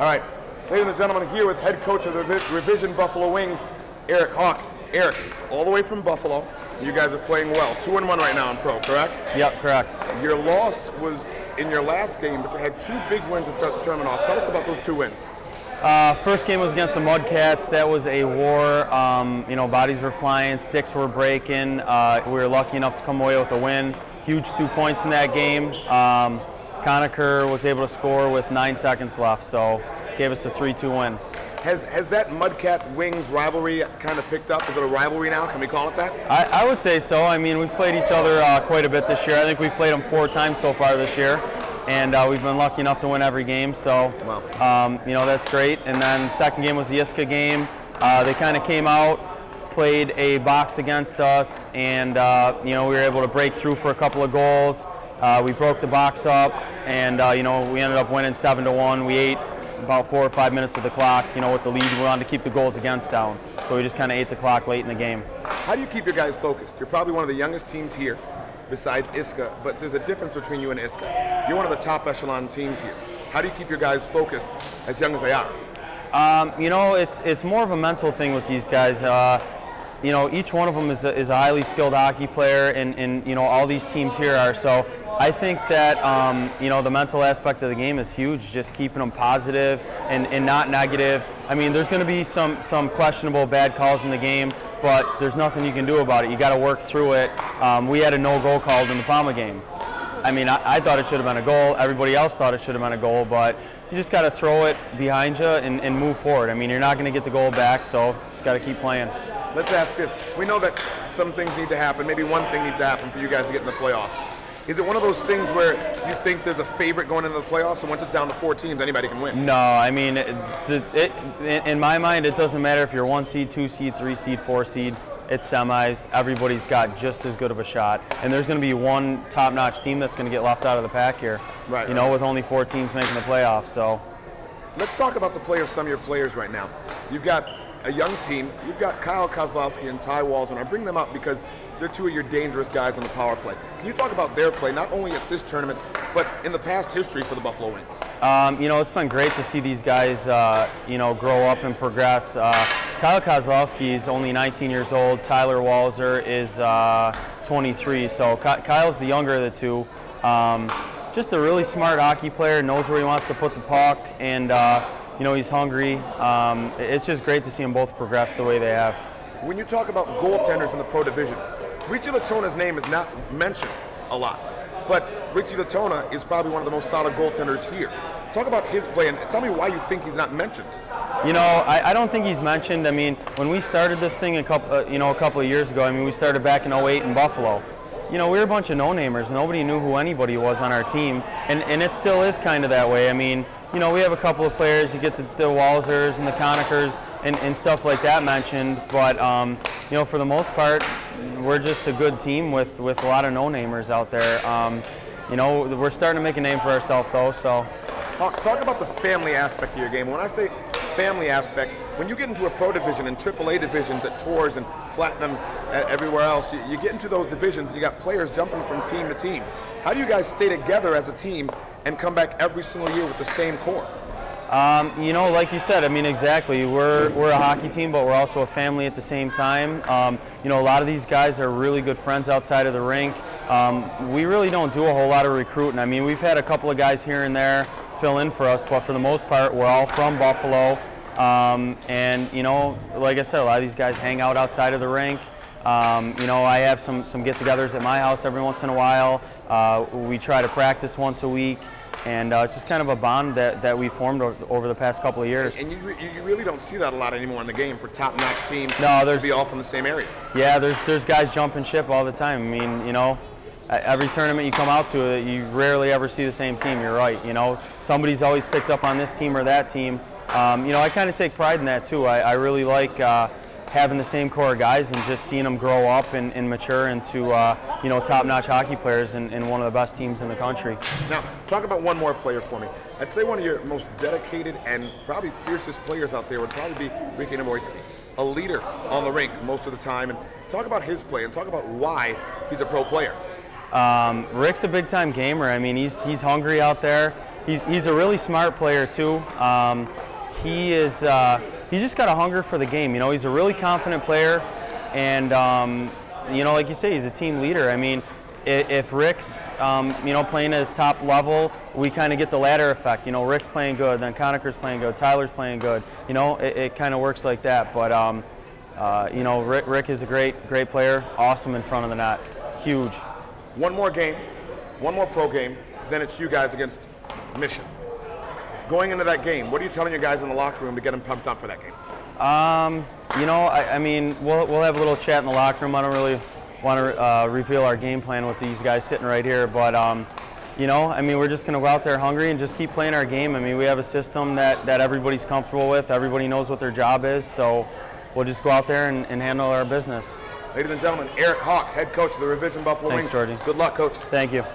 All right, ladies and gentlemen, here with head coach of the Revision Buffalo Wings, Haak. Eric, all the way from Buffalo. You guys are playing well. 2-1 right now in pro, correct? Yep, correct. Your loss was in your last game, but you had 2 big wins to start the tournament off. Tell us about those 2 wins. First game was against the Mudcats. That was a war. Bodies were flying, sticks were breaking. We were lucky enough to come away with a win. Huge 2 points in that game. Conacher was able to score with 9 seconds left, so gave us a 3-2 win. Has that Mudcat Wings rivalry kind of picked up? Is it a rivalry now? Can we call it that? I would say so. I mean, we've played each other quite a bit this year. I think we've played them 4 times so far this year, and we've been lucky enough to win every game. So, that's great. And then second game was the Iska game. They kind of came out, played a box against us, and we were able to break through for a couple of goals. We broke the box up, and we ended up winning 7-1. We ate about 4 or 5 minutes of the clock, with the lead. We wanted to keep the goals against down, so we just kind of ate the clock late in the game. How do you keep your guys focused? You're probably one of the youngest teams here, besides Iska, but there's a difference between you and Iska. You're one of the top echelon teams here. How do you keep your guys focused, as young as they are? It's more of a mental thing with these guys. Each one of them is a highly skilled hockey player, and all these teams here are. So I think that the mental aspect of the game is huge. Just keeping them positive and not negative. I mean, there's going to be some questionable bad calls in the game, but there's nothing you can do about it. You got to work through it. We had a no-goal called in the Palma game. I mean, I thought it should have been a goal. Everybody else thought it should have been a goal, but you just got to throw it behind you and move forward. I mean, you're not going to get the goal back, so just got to keep playing. Let's ask this. We know that some things need to happen. Maybe one thing needs to happen for you guys to get in the playoffs. Is it one of those things where you think there's a favorite going into the playoffs, and once it's down to 4 teams, anybody can win? No, I mean, in my mind, it doesn't matter if you're 1 seed, 2 seed, 3 seed, 4 seed. It's semis. Everybody's got just as good of a shot, and there's going to be one top-notch team that's going to get left out of the pack here. Right. With only 4 teams making the playoffs. So, let's talk about the play of some of your players right now. You've got a young team. You've got Kyle Kozlowski and Ty Walls, and I bring them up because they're 2 of your dangerous guys on the power play. Can you talk about their play, not only at this tournament, but in the past history for the Buffalo Wings? It's been great to see these guys, grow up and progress. Kyle Kozlowski is only 19 years old. Tyler Walzer is 23. So Kyle's the younger of the 2. Just a really smart hockey player, knows where he wants to put the puck, and he's hungry. It's just great to see them both progress the way they have. When you talk about goaltenders in the pro division, Richie Latona's name is not mentioned a lot, but Richie Latona is probably one of the most solid goaltenders here. Talk about his play, and tell me why you think he's not mentioned. I don't think he's mentioned. I mean, when we started this thing a couple of years ago, I mean, we started back in '08 in Buffalo. We were a bunch of no-namers. Nobody knew who anybody was on our team, and it still is kind of that way. I mean, we have a couple of players. You get the Walzers and the Conachers and stuff like that mentioned, but for the most part, we're just a good team with a lot of no-namers out there. We're starting to make a name for ourselves, though. So, talk about the family aspect of your game. When I say family aspect, when you get into a pro division and AAA divisions at Tours and Platinum everywhere else, you get into those divisions and you got players jumping from team to team. How do you guys stay together as a team and come back every single year with the same core? Like you said, I mean, exactly. We're a hockey team, but we're also a family at the same time. A lot of these guys are really good friends outside of the rink. We really don't do a whole lot of recruiting. I mean, we've had a couple of guys here and there fill in for us, but for the most part, we're all from Buffalo. Like I said, a lot of these guys hang out outside of the rink. I have some get-togethers at my house every once in a while. We try to practice once a week, and it's just kind of a bond that we formed over the past couple of years. And you really don't see that a lot anymore in the game for top-notch teams to be all from the same area. Yeah, there's guys jumping ship all the time. I mean, every tournament you come out to, you rarely ever see the same team. You're right. Somebody's always picked up on this team or that team. I kind of take pride in that too. I really like having the same core of guys and just seeing them grow up and mature into top-notch hockey players and one of the best teams in the country. Now, talk about one more player for me. I'd say one of your most dedicated and probably fiercest players out there would probably be Ricky Namoyski, a leader on the rink most of the time. And talk about his play and talk about why he's a pro player. Rick's a big-time gamer. I mean, he's hungry out there. He's a really smart player too. He's just got a hunger for the game. You know, he's a really confident player, and you know, like you say, he's a team leader. I mean, if Rick's you know, playing at his top level, we kind of get the ladder effect. You know, Rick's playing good, then Conacher's playing good, Tyler's playing good. You know, it kind of works like that. But you know, Rick is a great player, awesome in front of the net, huge. One more game, one more pro game, then it's you guys against Mission. Going into that game, what are you telling your guys in the locker room to get them pumped up for that game? You know, I mean, we'll have a little chat in the locker room. I don't really want to reveal our game plan with these guys sitting right here, but you know, I mean, we're just going to go out there hungry and just keep playing our game. I mean, we have a system that everybody's comfortable with. Everybody knows what their job is, so we'll just go out there and handle our business. Ladies and gentlemen, Haak, head coach of the Revision Buffalo Wings. Thanks, Georgie. Good luck, Coach. Thank you.